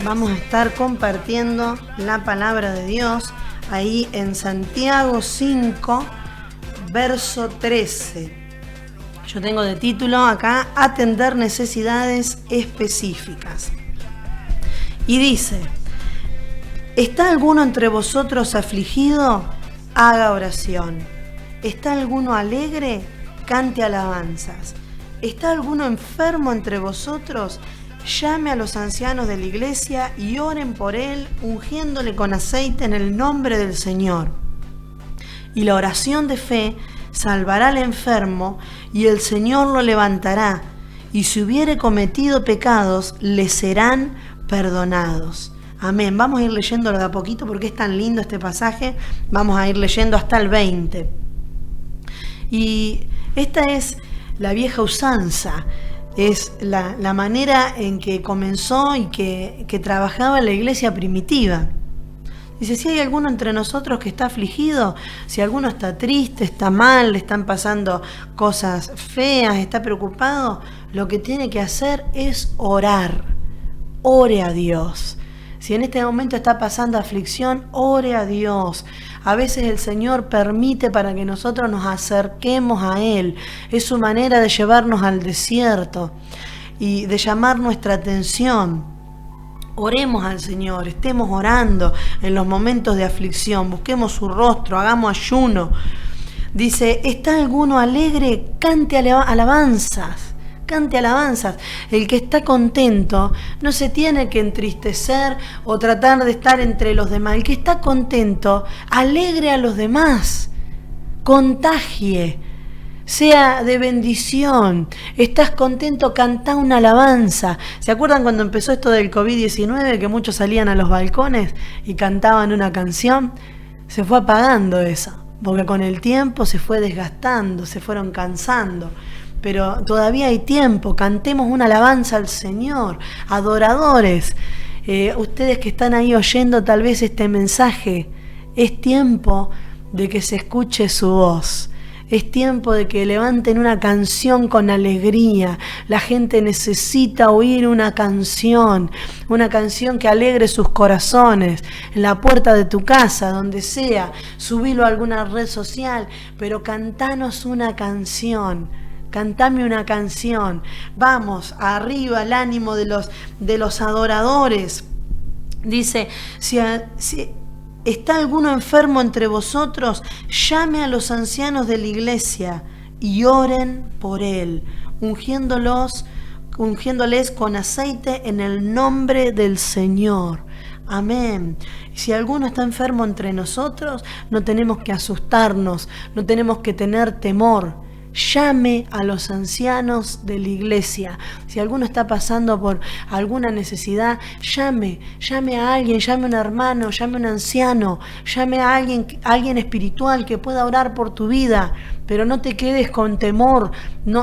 vamos a estar compartiendo la palabra de Dios ahí en Santiago 5, verso 13. Yo tengo de título acá, atender necesidades específicas. Y dice, ¿está alguno entre vosotros afligido? Haga oración. ¿Está alguno alegre? Cante alabanzas. ¿Está alguno enfermo entre vosotros? Llame a los ancianos de la iglesia y oren por él, ungiéndole con aceite en el nombre del Señor. Y la oración de fe salvará al enfermo, y el Señor lo levantará, y si hubiere cometido pecados, le serán perdonados. Amén. Vamos a ir leyéndolo de a poquito porque es tan lindo este pasaje. Vamos a ir leyendo hasta el 20. Y esta es la vieja usanza, es la manera en que comenzó y que trabajaba la iglesia primitiva. Dice, si hay alguno entre nosotros que está afligido, si alguno está triste, está mal, le están pasando cosas feas, está preocupado, lo que tiene que hacer es orar. Ore a Dios. Si en este momento está pasando aflicción, ore a Dios. A veces el Señor permite para que nosotros nos acerquemos a Él. Es su manera de llevarnos al desierto y de llamar nuestra atención. Oremos al Señor, estemos orando en los momentos de aflicción, busquemos su rostro, hagamos ayuno. Dice, ¿está alguno alegre? Cante alabanzas. Cante alabanzas. El que está contento no se tiene que entristecer o tratar de estar entre los demás. El que está contento, alegre a los demás. Contagie. Sea de bendición. Estás contento, cantá una alabanza. ¿Se acuerdan cuando empezó esto del COVID-19 que muchos salían a los balcones y cantaban una canción? Se fue apagando eso, porque con el tiempo se fue desgastando, se fueron cansando. Pero todavía hay tiempo, cantemos una alabanza al Señor, adoradores. Ustedes que están ahí oyendo tal vez este mensaje, es tiempo de que se escuche su voz. Es tiempo de que levanten una canción con alegría. La gente necesita oír una canción que alegre sus corazones. En la puerta de tu casa, donde sea, subilo a alguna red social, pero cantanos una canción. Cantame una canción. Vamos, arriba el ánimo de los adoradores. Dice, si ¿está alguno enfermo entre vosotros? Llame a los ancianos de la iglesia y oren por él, ungiéndoles con aceite en el nombre del Señor. Amén. Si alguno está enfermo entre nosotros, no tenemos que asustarnos, no tenemos que tener temor. Llame a los ancianos de la iglesia. Si alguno está pasando por alguna necesidad, llame a alguien, llame a un hermano, llame a un anciano, llame a alguien espiritual que pueda orar por tu vida, pero no te quedes con temor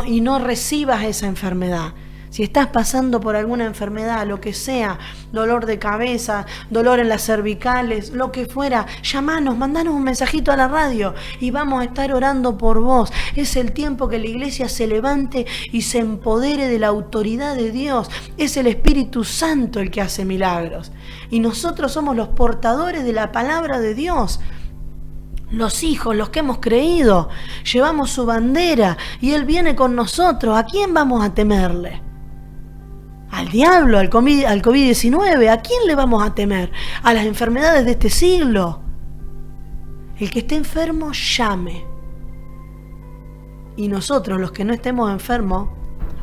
y no recibas esa enfermedad. Si estás pasando por alguna enfermedad, lo que sea, dolor de cabeza, dolor en las cervicales, lo que fuera, llamanos, mandanos un mensajito a la radio y vamos a estar orando por vos. Es el tiempo que la iglesia se levante y se empodere de la autoridad de Dios. Es el Espíritu Santo el que hace milagros. Y nosotros somos los portadores de la palabra de Dios. Los hijos, los que hemos creído, llevamos su bandera y Él viene con nosotros. ¿A quién vamos a temerle? Al diablo, al COVID-19, ¿a quién le vamos a temer? A las enfermedades de este siglo. El que esté enfermo, llame. Y nosotros, los que no estemos enfermos,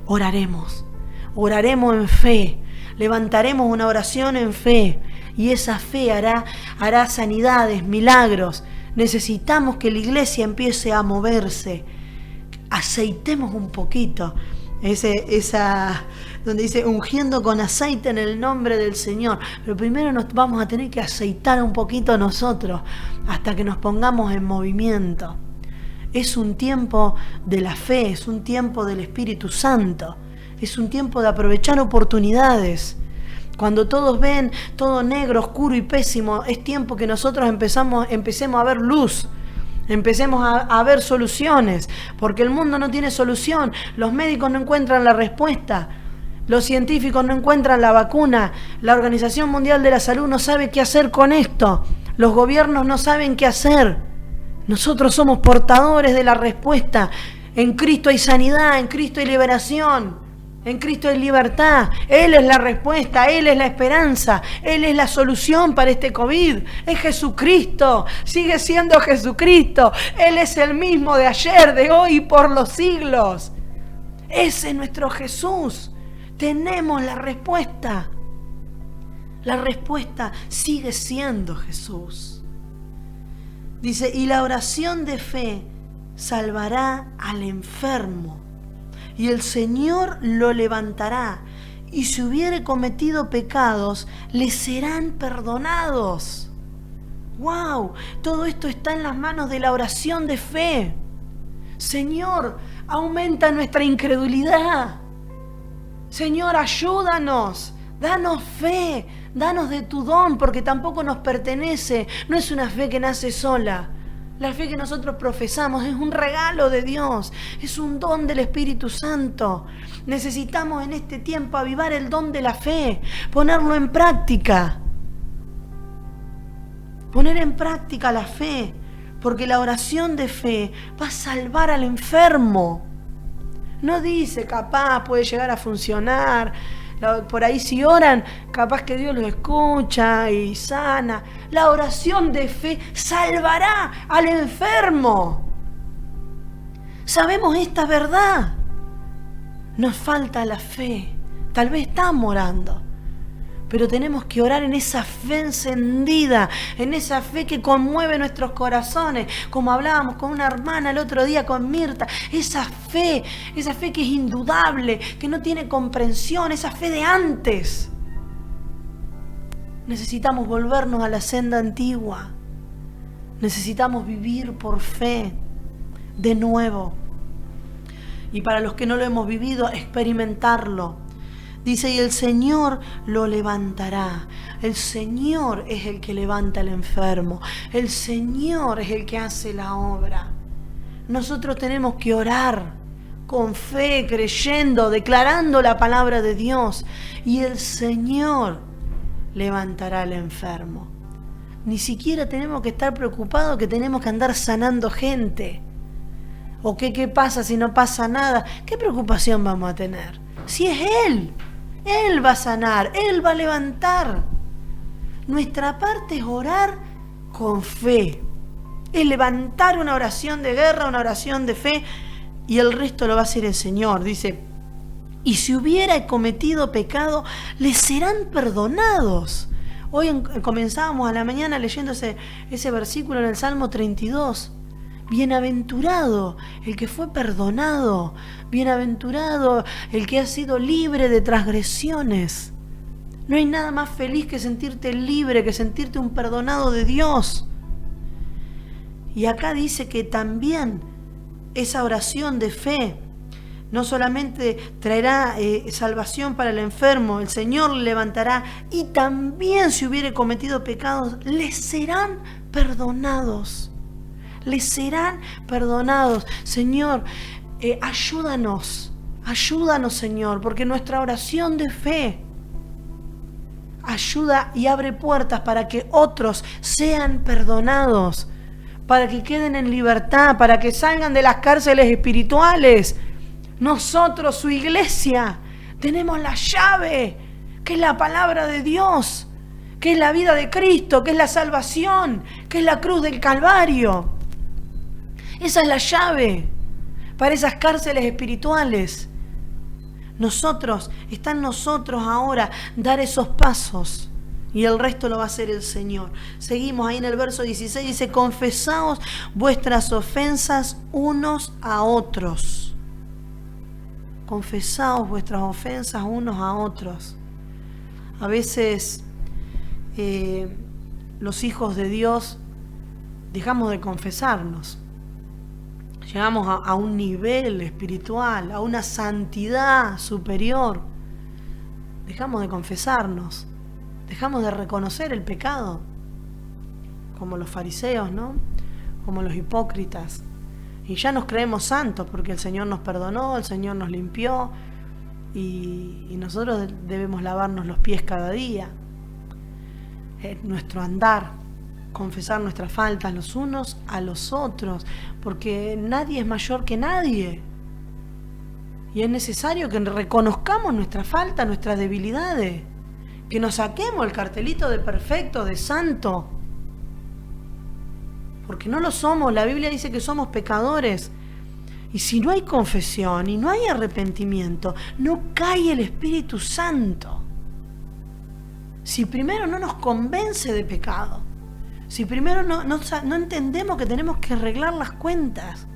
oraremos. Oraremos en fe. Levantaremos una oración en fe. Y esa fe hará sanidades, milagros. Necesitamos que la iglesia empiece a moverse. Aceitemos un poquito. Esa donde dice ungiendo con aceite en el nombre del Señor. Pero primero nos vamos a tener que aceitar un poquito nosotros hasta que nos pongamos en movimiento. Es un tiempo de la fe, es un tiempo del Espíritu Santo, es un tiempo de aprovechar oportunidades. Cuando todos ven todo negro, oscuro y pésimo, es tiempo que nosotros empecemos a ver luz. Empecemos a ver soluciones, porque el mundo no tiene solución, los médicos no encuentran la respuesta, Los científicos no encuentran la vacuna. La Organización Mundial de la Salud no sabe qué hacer con esto. Los gobiernos no saben qué hacer. Nosotros somos portadores de la respuesta. En Cristo hay sanidad, en Cristo hay liberación, en Cristo hay libertad. Él es la respuesta, Él es la esperanza, Él es la solución para este COVID. Es Jesucristo, sigue siendo Jesucristo. Él es el mismo de ayer, de hoy y por los siglos. Ese es nuestro Jesús. Tenemos la respuesta. La respuesta sigue siendo Jesús. Dice, y la oración de fe salvará al enfermo, y el Señor lo levantará, y si hubiere cometido pecados, le serán perdonados. ¡Wow! Todo esto está en las manos de la oración de fe. Señor, aumenta nuestra incredulidad. Señor, ayúdanos, danos fe, danos de tu don, porque tampoco nos pertenece, no es una fe que nace sola. La fe que nosotros profesamos es un regalo de Dios, es un don del Espíritu Santo. Necesitamos en este tiempo avivar el don de la fe, ponerlo en práctica. Poner en práctica la fe, porque la oración de fe va a salvar al enfermo. No dice, capaz puede llegar a funcionar, por ahí si oran, capaz que Dios los escucha y sana. La oración de fe salvará al enfermo. Sabemos esta verdad. Nos falta la fe. Tal vez estamos orando, pero tenemos que orar en esa fe encendida, en esa fe que conmueve nuestros corazones, como hablábamos con una hermana el otro día, con Mirta, esa fe que es indudable, que no tiene comprensión, esa fe de antes. Necesitamos volvernos a la senda antigua, necesitamos vivir por fe de nuevo. Y para los que no lo hemos vivido, experimentarlo. Dice, y el Señor lo levantará. El Señor es el que levanta al enfermo. El Señor es el que hace la obra. Nosotros tenemos que orar con fe, creyendo, declarando la palabra de Dios. Y el Señor levantará al enfermo. Ni siquiera tenemos que estar preocupados que tenemos que andar sanando gente. ¿O qué pasa si no pasa nada? ¿Qué preocupación vamos a tener? Si es Él. Él va a sanar, Él va a levantar. Nuestra parte es orar con fe. Es levantar una oración de guerra, una oración de fe, y el resto lo va a hacer el Señor. Dice, y si hubiera cometido pecado, les serán perdonados. Hoy comenzábamos a la mañana leyendo ese versículo en el Salmo 32. Bienaventurado el que fue perdonado, bienaventurado el que ha sido libre de transgresiones. No hay nada más feliz que sentirte libre, que sentirte un perdonado de Dios. Y acá dice que también esa oración de fe no solamente traerá salvación para el enfermo, el Señor le levantará, y también si hubiere cometido pecados, les serán perdonados. Les serán perdonados. Señor, ayúdanos, Señor, porque nuestra oración de fe ayuda y abre puertas para que otros sean perdonados, para que queden en libertad, para que salgan de las cárceles espirituales. Nosotros, su iglesia, tenemos la llave, que es la palabra de Dios, que es la vida de Cristo, que es la salvación, que es la cruz del Calvario. Esa es la llave para esas cárceles espirituales. Está en nosotros ahora dar esos pasos, y el resto lo va a hacer el Señor. Seguimos ahí en el verso 16, dice, confesaos vuestras ofensas unos a otros. Confesaos vuestras ofensas unos a otros. A veces los hijos de Dios dejamos de confesarnos. Llegamos a un nivel espiritual, a una santidad superior. Dejamos de confesarnos, dejamos de reconocer el pecado, como los fariseos, ¿no? Como los hipócritas. Y ya nos creemos santos porque el Señor nos perdonó, el Señor nos limpió. y nosotros debemos lavarnos los pies cada día. Nuestro andar, confesar nuestras faltas los unos a los otros, porque nadie es mayor que nadie. Y es necesario que reconozcamos nuestra falta, nuestras debilidades, que nos saquemos el cartelito de perfecto, de santo, porque no lo somos. La Biblia dice que somos pecadores. Y si no hay confesión y no hay arrepentimiento, no cae el Espíritu Santo. Si primero no nos convence de pecado, si primero no entendemos que tenemos que arreglar las cuentas.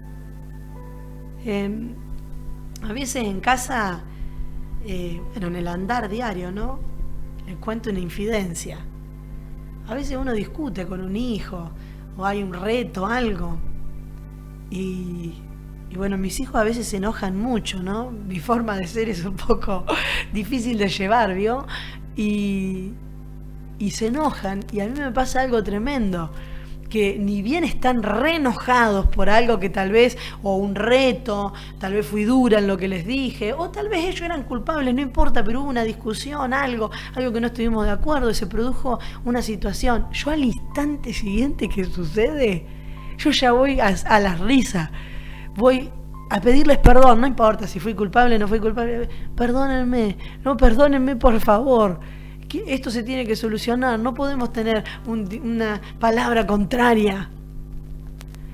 A veces en casa, en el andar diario, ¿no? Les cuento una infidencia. A veces uno discute con un hijo, o hay un reto, algo. Y bueno, mis hijos a veces se enojan mucho, ¿no? Mi forma de ser es un poco difícil de llevar, ¿vio? Y se enojan, y a mí me pasa algo tremendo, que ni bien están re enojados por algo que tal vez, o un reto, tal vez fui dura en lo que les dije, o tal vez ellos eran culpables, no importa, pero hubo una discusión, algo que no estuvimos de acuerdo y se produjo una situación. Yo al instante siguiente que sucede, yo ya voy a la risa, voy a pedirles perdón, no importa si fui culpable o no fui culpable, perdónenme por favor. Esto se tiene que solucionar, no podemos tener una palabra contraria.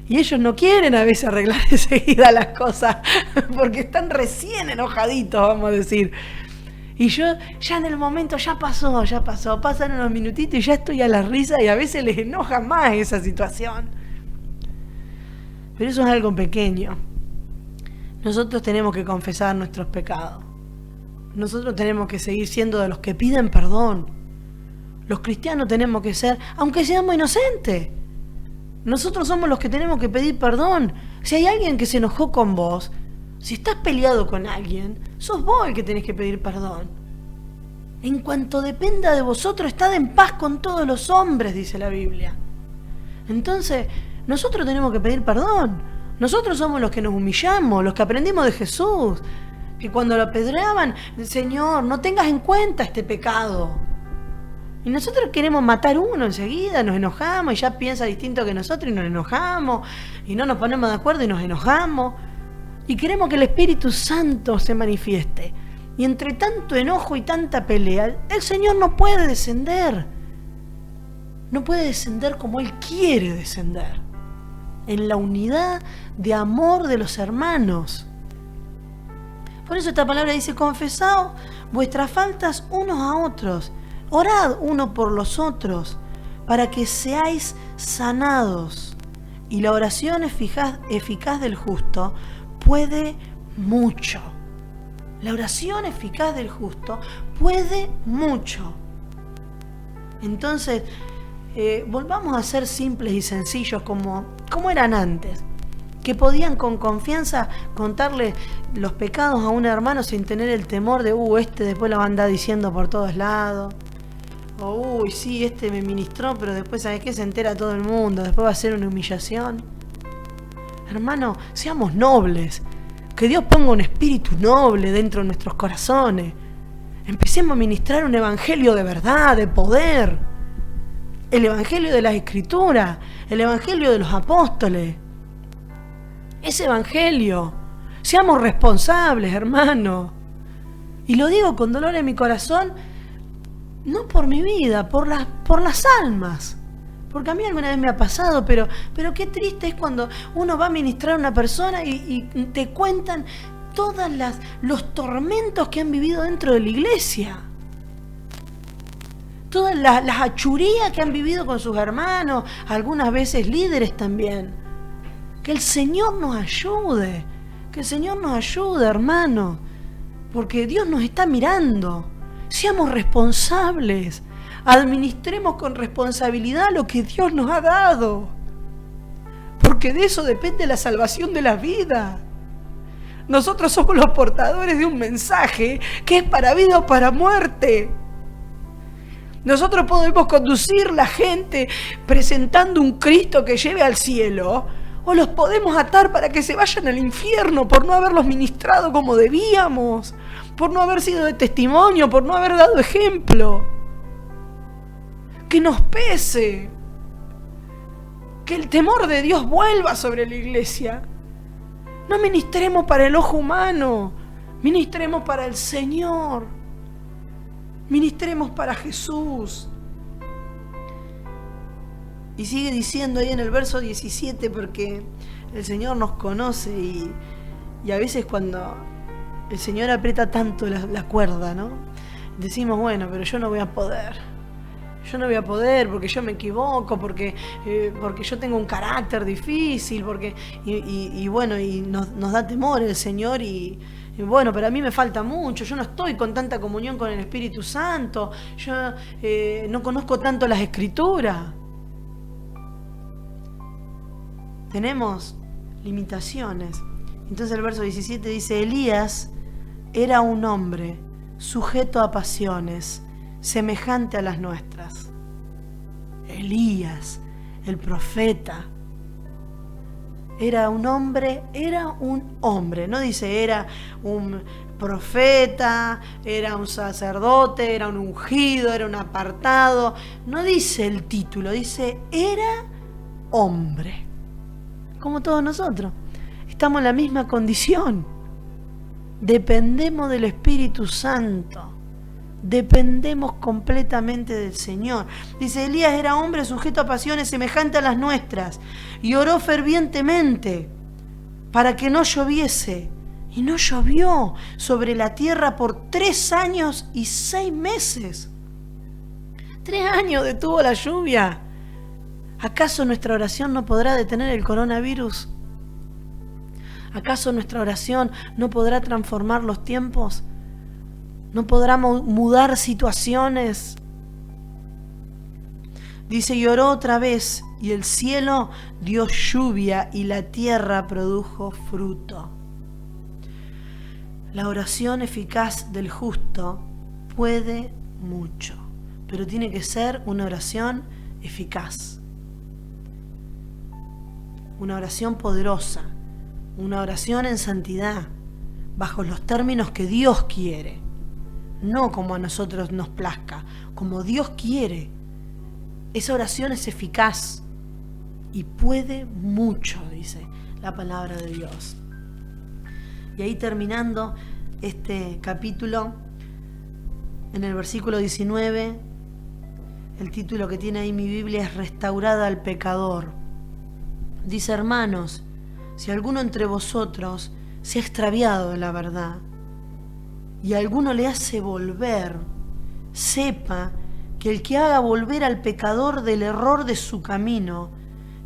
Y ellos no quieren a veces arreglar enseguida las cosas, porque están recién enojaditos, vamos a decir. Y yo ya en el momento, ya pasó, pasan unos minutitos y ya estoy a la risa, y a veces les enoja más esa situación. Pero eso es algo pequeño. Nosotros tenemos que confesar nuestros pecados. Nosotros tenemos que seguir siendo de los que piden perdón. Los cristianos tenemos que ser, aunque seamos inocentes. Nosotros somos los que tenemos que pedir perdón. Si hay alguien que se enojó con vos, si estás peleado con alguien, sos vos el que tenés que pedir perdón. En cuanto dependa de vosotros, estad en paz con todos los hombres, dice la Biblia. Entonces, nosotros tenemos que pedir perdón. Nosotros somos los que nos humillamos, los que aprendimos de Jesús. Que cuando lo apedreaban, Señor, no tengas en cuenta este pecado. Y nosotros queremos matar uno enseguida, nos enojamos y ya piensa distinto que nosotros y nos enojamos y no nos ponemos de acuerdo y nos enojamos. Y queremos que el Espíritu Santo se manifieste. Y entre tanto enojo y tanta pelea, el Señor no puede descender. No puede descender como Él quiere descender. En la unidad de amor de los hermanos. Por eso esta palabra dice: confesad vuestras faltas unos a otros, orad uno por los otros, para que seáis sanados. Y la oración eficaz del justo puede mucho. La oración eficaz del justo puede mucho. Entonces, volvamos a ser simples y sencillos como eran antes. Que podían con confianza contarle los pecados a un hermano sin tener el temor de este después lo va a andar diciendo por todos lados, o sí, este me ministró, pero después, ¿sabes qué? Se entera todo el mundo, después va a ser una humillación. Hermano, seamos nobles, que Dios ponga un espíritu noble dentro de nuestros corazones. Empecemos a ministrar un evangelio de verdad, de poder, el evangelio de las Escrituras, el evangelio de los apóstoles. Ese evangelio. Seamos responsables, hermano. Y lo digo con dolor en mi corazón, no por mi vida, por las almas. Porque a mí alguna vez me ha pasado, pero qué triste es cuando uno va a ministrar a una persona y te cuentan todos los tormentos que han vivido dentro de la iglesia. Todas las achurías que han vivido con sus hermanos, algunas veces líderes también. Que el Señor nos ayude, hermano, porque Dios nos está mirando. Seamos responsables, administremos con responsabilidad lo que Dios nos ha dado, porque de eso depende la salvación de la vida. Nosotros somos los portadores de un mensaje que es para vida o para muerte. Nosotros podemos conducir la gente presentando un Cristo que lleve al cielo, o los podemos atar para que se vayan al infierno por no haberlos ministrado como debíamos, por no haber sido de testimonio, por no haber dado ejemplo. Que nos pese. Que el temor de Dios vuelva sobre la iglesia. No ministremos para el ojo humano, ministremos para el Señor. Ministremos para Jesús. Y sigue diciendo ahí en el verso 17, porque el Señor nos conoce y a veces cuando el Señor aprieta tanto la cuerda, ¿no? Decimos, bueno, pero yo no voy a poder. Yo no voy a poder porque yo me equivoco, porque yo tengo un carácter difícil, y bueno, y nos da temor el Señor y bueno, pero a mí me falta mucho, yo no estoy con tanta comunión con el Espíritu Santo, yo no conozco tanto las Escrituras. Tenemos limitaciones. Entonces el verso 17 dice, Elías era un hombre sujeto a pasiones, semejante a las nuestras. Elías, el profeta, era un hombre, no dice era un profeta, era un sacerdote, era un ungido, era un apartado, no dice el título, dice era hombre, como todos nosotros, estamos en la misma condición, dependemos del Espíritu Santo. Dependemos completamente del Señor. Dice, Elías era hombre sujeto a pasiones semejante a las nuestras y oró fervientemente para que no lloviese. Y no llovió sobre la tierra por 3 años y 6 meses. 3 años detuvo la lluvia. ¿Acaso nuestra oración no podrá detener el coronavirus? ¿Acaso nuestra oración no podrá transformar los tiempos? ¿No podrá mudar situaciones? Dice, y oró otra vez, y el cielo dio lluvia, y la tierra produjo fruto. La oración eficaz del justo puede mucho, pero tiene que ser una oración eficaz. Una oración poderosa, una oración en santidad, bajo los términos que Dios quiere. No como a nosotros nos plazca, como Dios quiere. Esa oración es eficaz y puede mucho, dice la palabra de Dios. Y ahí terminando este capítulo, en el versículo 19, el título que tiene ahí mi Biblia es Restaurada al pecador. Dice, hermanos, si alguno entre vosotros se ha extraviado de la verdad, y alguno le hace volver, sepa que el que haga volver al pecador del error de su camino,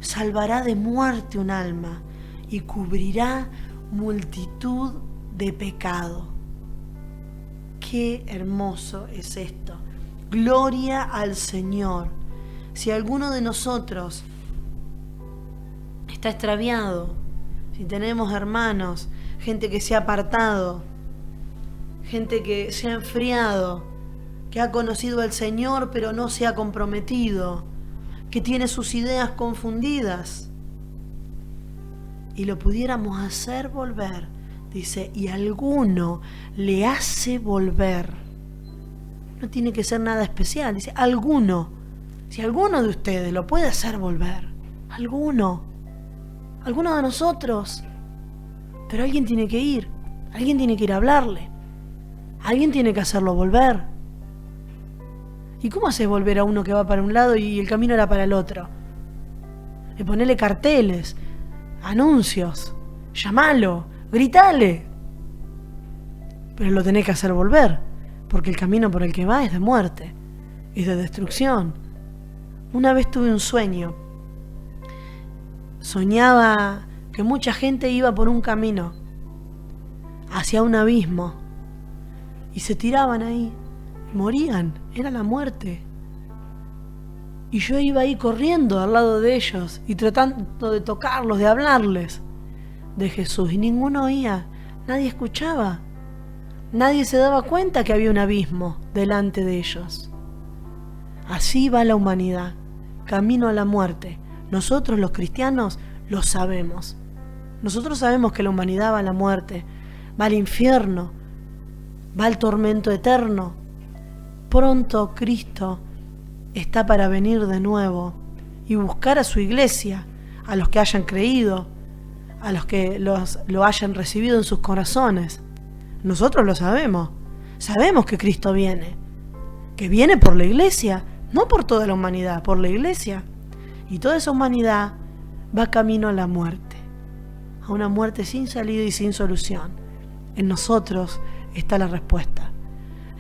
salvará de muerte un alma y cubrirá multitud de pecado. Qué hermoso es esto. Gloria al Señor. Si alguno de nosotros está extraviado, si tenemos hermanos, gente que se ha apartado, gente que se ha enfriado, que ha conocido al Señor pero no se ha comprometido, que tiene sus ideas confundidas, y lo pudiéramos hacer volver, dice, y alguno le hace volver. No tiene que ser nada especial, dice, alguno. Si alguno de ustedes lo puede hacer volver, alguno de nosotros, pero alguien tiene que ir a hablarle. Alguien tiene que hacerlo volver. ¿Y cómo haces volver a uno que va para un lado y el camino era para el otro? Y ponerle carteles, anuncios, llamalo, gritale. Pero lo tenés que hacer volver, porque el camino por el que va es de muerte, es de destrucción. Una vez tuve un sueño. Soñaba que mucha gente iba por un camino hacia un abismo. Y se tiraban ahí, morían, era la muerte. Y yo iba ahí corriendo al lado de ellos y tratando de tocarlos, de hablarles de Jesús. Y ninguno oía, nadie escuchaba, nadie se daba cuenta que había un abismo delante de ellos. Así va la humanidad, camino a la muerte. Nosotros los cristianos lo sabemos. Nosotros sabemos que la humanidad va a la muerte, va al infierno. va al tormento eterno. Pronto Cristo está para venir de nuevo y buscar a su iglesia, a los que hayan creído, a los que lo hayan recibido en sus corazones. Nosotros lo sabemos. Sabemos que Cristo viene, que viene por la iglesia, no por toda la humanidad, por la iglesia. Y toda esa humanidad va camino a la muerte, a una muerte sin salida y sin solución. En nosotros está la respuesta.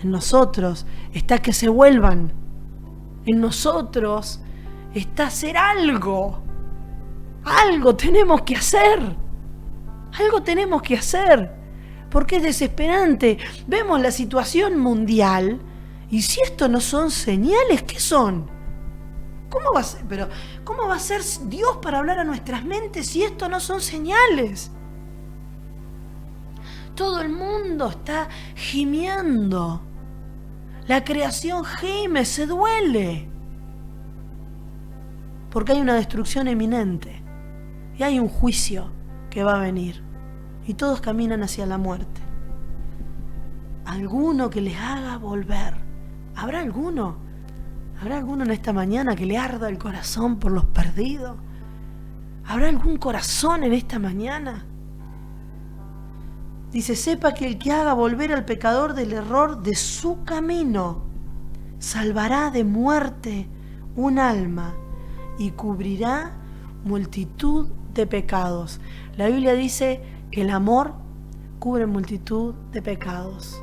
En nosotros está que se vuelvan. En nosotros está hacer algo. Algo tenemos que hacer. Algo tenemos que hacer. Porque es desesperante. Vemos la situación mundial y si esto no son señales, ¿qué son? ¿Cómo va a ser? Pero ¿cómo va a ser Dios para hablar a nuestras mentes si esto no son señales? Todo el mundo está gimiendo. La creación gime, se duele. Porque hay una destrucción eminente. Y hay un juicio que va a venir. Y todos caminan hacia la muerte. Alguno que les haga volver. ¿Habrá alguno? ¿Habrá alguno en esta mañana que le arda el corazón por los perdidos? ¿Habrá algún corazón en esta mañana? Dice, sepa que el que haga volver al pecador del error de su camino, salvará de muerte un alma y cubrirá multitud de pecados. La Biblia dice que el amor cubre multitud de pecados,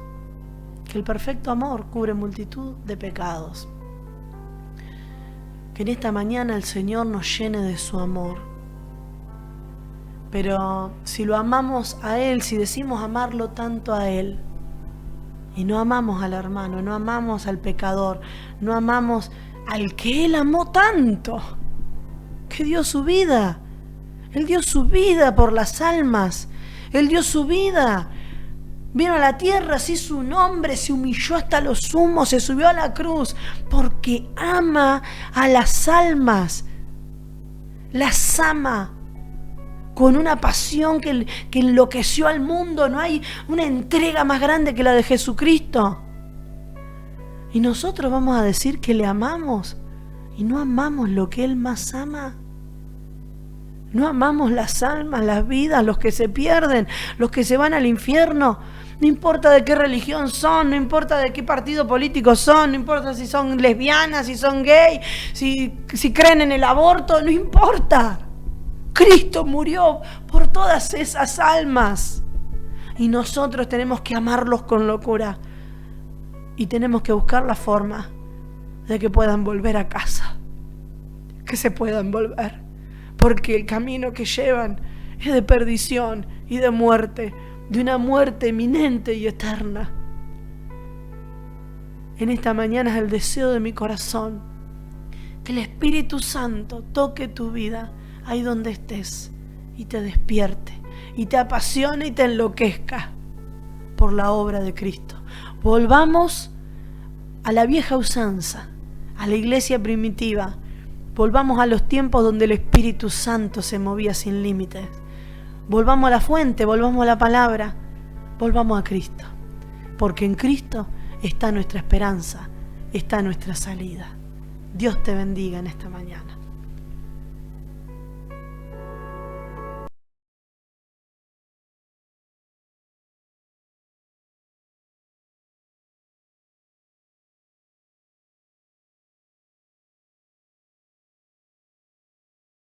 que el perfecto amor cubre multitud de pecados. Que en esta mañana el Señor nos llene de su amor. Pero si lo amamos a Él, si decimos amarlo tanto a Él, y no amamos al hermano, no amamos al pecador, no amamos al que Él amó tanto, que dio su vida. Él dio su vida por las almas. Él dio su vida. Vino a la tierra, se hizo un hombre, se humilló hasta lo sumo, se subió a la cruz, porque ama a las almas. Las ama con una pasión que enloqueció al mundo. No hay una entrega más grande que la de Jesucristo. Y nosotros vamos a decir que le amamos y no amamos lo que Él más ama. No amamos las almas, las vidas, los que se pierden, los que se van al infierno. No importa de qué religión son, no importa de qué partido político son, no importa si son lesbianas, si son gay, si creen en el aborto, no importa. Cristo murió por todas esas almas. Y nosotros tenemos que amarlos con locura. Y tenemos que buscar la forma de que puedan volver a casa. Que se puedan volver. Porque el camino que llevan es de perdición y de muerte. De una muerte eminente y eterna. En esta mañana es el deseo de mi corazón. Que el Espíritu Santo toque tu vida ahí donde estés y te despierte y te apasione y te enloquezca por la obra de Cristo. Volvamos a la vieja usanza, a la iglesia primitiva. Volvamos a los tiempos donde el Espíritu Santo se movía sin límites. Volvamos a la fuente, volvamos a la palabra, volvamos a Cristo, porque en Cristo está nuestra esperanza, está nuestra salida. Dios te bendiga en esta mañana.